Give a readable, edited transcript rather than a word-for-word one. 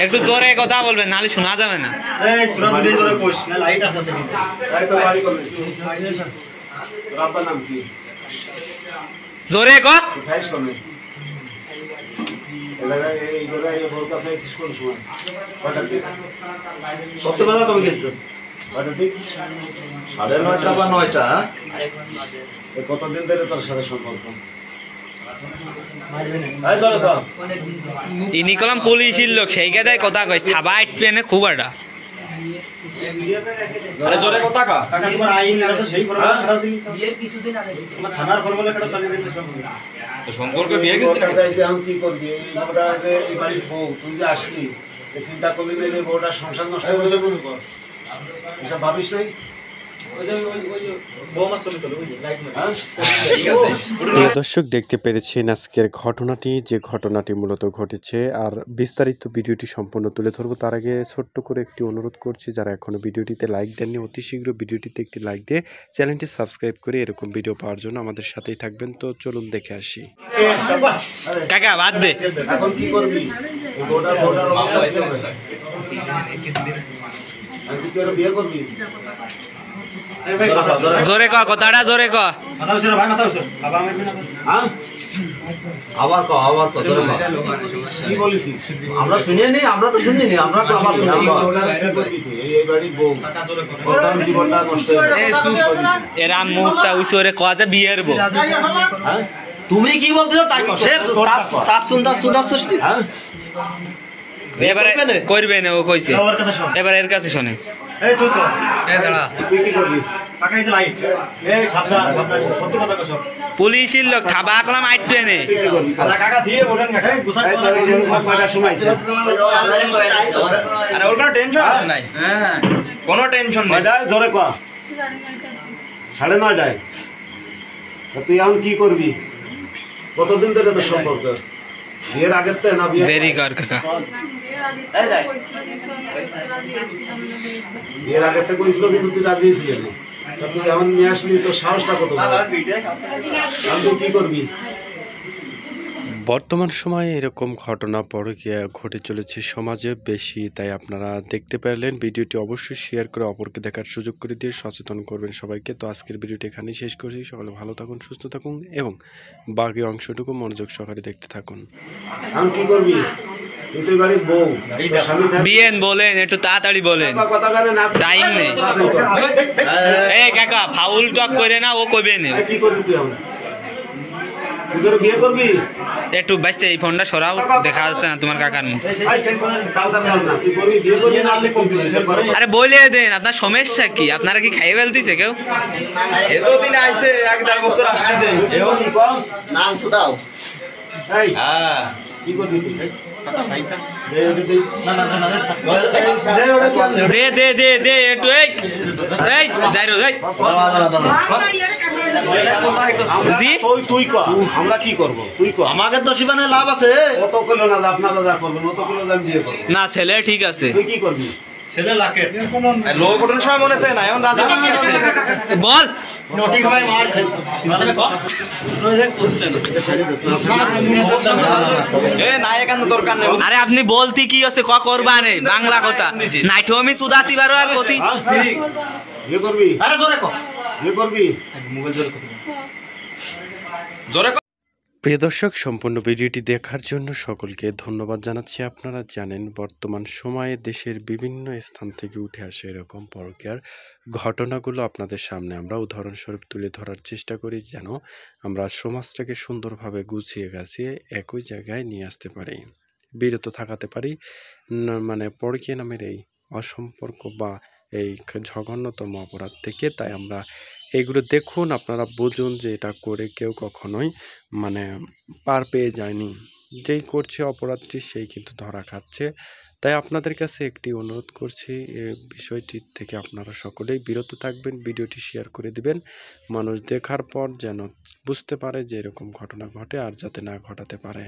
একটু জোরে কথা বলবেন, নাহলে শোনা যাবে না। জোরে ক। সত্য কথা কবে গেছিল? 9:30 বা 9টা। কতদিন ধরে তোর সাথে সম্পর্ক? ইনি কলাম পুলিশের লোক, সেই কাদায় কথা কইস থাবা আইটপেনে খুব একটা জোরে কথা কা তোমার আইন আছে সেই বিয়ের কিছুদিন আগে তোমার থানার ফরমালে কাটা তালি দিতে তো সম্পর্ক বিয়ে গেছে আমি কি করবি? এই বউটা যে এই বাড়ির বউ, তুই যে আসলি চিন্তা করলি না এই বউটা সংসার নষ্ট করে দেবো? এসব ভাবিস নাই? প্রিয় দর্শক, দেখতে পেরেছেন আজকের ঘটনাটি, যে ঘটনাটি মূলত ঘটেছে। আর বিস্তারিত ভিডিওটি সম্পূর্ণ তুলে ধরবো তার আগে ছোট্ট করে একটি অনুরোধ করছি, যারা এখনো ভিডিওটিতে লাইক দেননি অতি শীঘ্র ভিডিওটিতে একটি লাইক দিয়ে চ্যানেলটি সাবস্ক্রাইব করে এরকম ভিডিও পাওয়ার জন্য আমাদের সাথেই থাকবেন। তো চলুন দেখে আসি। কাকা বাদ দে, এখন কি করবি? বউটার অবস্থা বিয়ে করবি? জোরে ক কথাটা, জোরে ক। আবার কি বলিস? আমরা শুনিনি, আমরা তো শুনিনি, আমরা তো আবার শুনি। এই বাড়ির বউ জীবনটা নষ্ট এরা মুখটা উইসরে কজে বিয়ের বউ। তুমি কি বলছো তাই এবারে করবে না, ও কইছে এবার এর কাছে শোনে। পুলিশের লোক থাবা কলাম আইটবে নে। কোনো টেনশন নেই, ধরে ক 9:30। তুই এখন কি করবি? কতদিন ধরে তোর সম্পর্ক? বিয়ের আগের তো না বিয়ে? দেরি কর কাকা, বিয়ের আগের থেকে কইছিল কিন্তু তুই রাজি ছিলি না। তুই এখন নিয়ে আসলি, তোর সাহসটা কত? তুই কি করবি? বর্তমান সময়ে এরকম ঘটনা পরকীয়া ঘটে চলেছে সমাজে বেশি, তাই আপনারা দেখতে পারলেন। ভিডিওটি অবশ্যই শেয়ার করে অপরকে দেখার সুযোগ করে দিয়ে সচেতন করবেন সবাইকে। তো আজকের ভিডিওটি এখানেই শেষ করছি। সকলে ভালো থাকুন, সুস্থ থাকুন এবং বাকি অংশটুকু মনোযোগ সহকারে দেখতে থাকুন। আমি কি করবি? তুই বাড়ির বউ, বিয়েন বলেন, একটু তাড়াতাড়ি বলেন, টাইম নেই। এই কাকা ফাউল টক করে না, ও কইবে না। কি করবি তুই এখন? বিয়ে করবি? একটু বাইতে এই ফোনটা সরাও, দেখা যাচ্ছে না তোমার কাকার মুখ। আরে বলে দেন, আপনার সমস্যা কি? আপনারা কি খাইয়ে ফেলতেছে কেউ? এতদিন আইছে, 1.5 বছর আসতেছে, এখন কম নাম দাও। কি করবি তুই? দে দে দে দে একটু, এই যাইরো যাই। তুই ক, আমরা কি করবো? তুই ক, আমাকে তো শিবানে লাভ আছে। অত কিলো না, আপনারা যা করবেন অত কিলো দাম দিয়ে করবো না। ছেলে ঠিক আছে, তুই কি করবি? ছেলে লাখে লো কোটার সময় মনে হয় না, এখন রাজি বল। নটিক ভাই মার খেলতো মানে ক এ না এখানে দরকার নেই। আরে আপনি বলতে কি আছে ক করবানে, বাংলা কথা নাইটো আমি সুদাতি পারো আর কতি। বিয়ে করবি? আরে জোরে ক, বিয়ে করবি? মোবাইল জোরে ক, জোরে ক। প্রিয় দর্শক, সম্পূর্ণ ভিডিওটি দেখার জন্য সকলকে ধন্যবাদ জানাচ্ছি। আপনারা জানেন বর্তমান সময়ে দেশের বিভিন্ন স্থান থেকে উঠে আসে এরকম পরকীয়ার ঘটনাগুলো আপনাদের সামনে আমরা উদাহরণস্বরূপ তুলে ধরার চেষ্টা করি, যেন আমরা সমাজটাকে সুন্দরভাবে গুছিয়ে গাছিয়ে একই জায়গায় নিয়ে আসতে পারি, বিরত থাকাতে পারি মানে পরকীয়া নামের এই অসম্পর্ক বা এই জঘন্যতম অপরাধ থেকে। তাই আমরা এইগুলো দেখুন, আপনারা বুঝুন যে এটা করে কেউ কখনোই মানে পার পেয়ে যায়নি। যেই করছে অপরাধটি সেই কিন্তু ধরা খাচ্ছে। তাই আপনাদের কাছে একটি অনুরোধ করছি, এই বিষয়টির থেকে আপনারা সকলেই বিরত থাকবেন। ভিডিওটি শেয়ার করে দিবেন, মানুষ দেখার পর যেন বুঝতে পারে যে এরকম ঘটনা ঘটে আর যাতে না ঘটাতে পারে।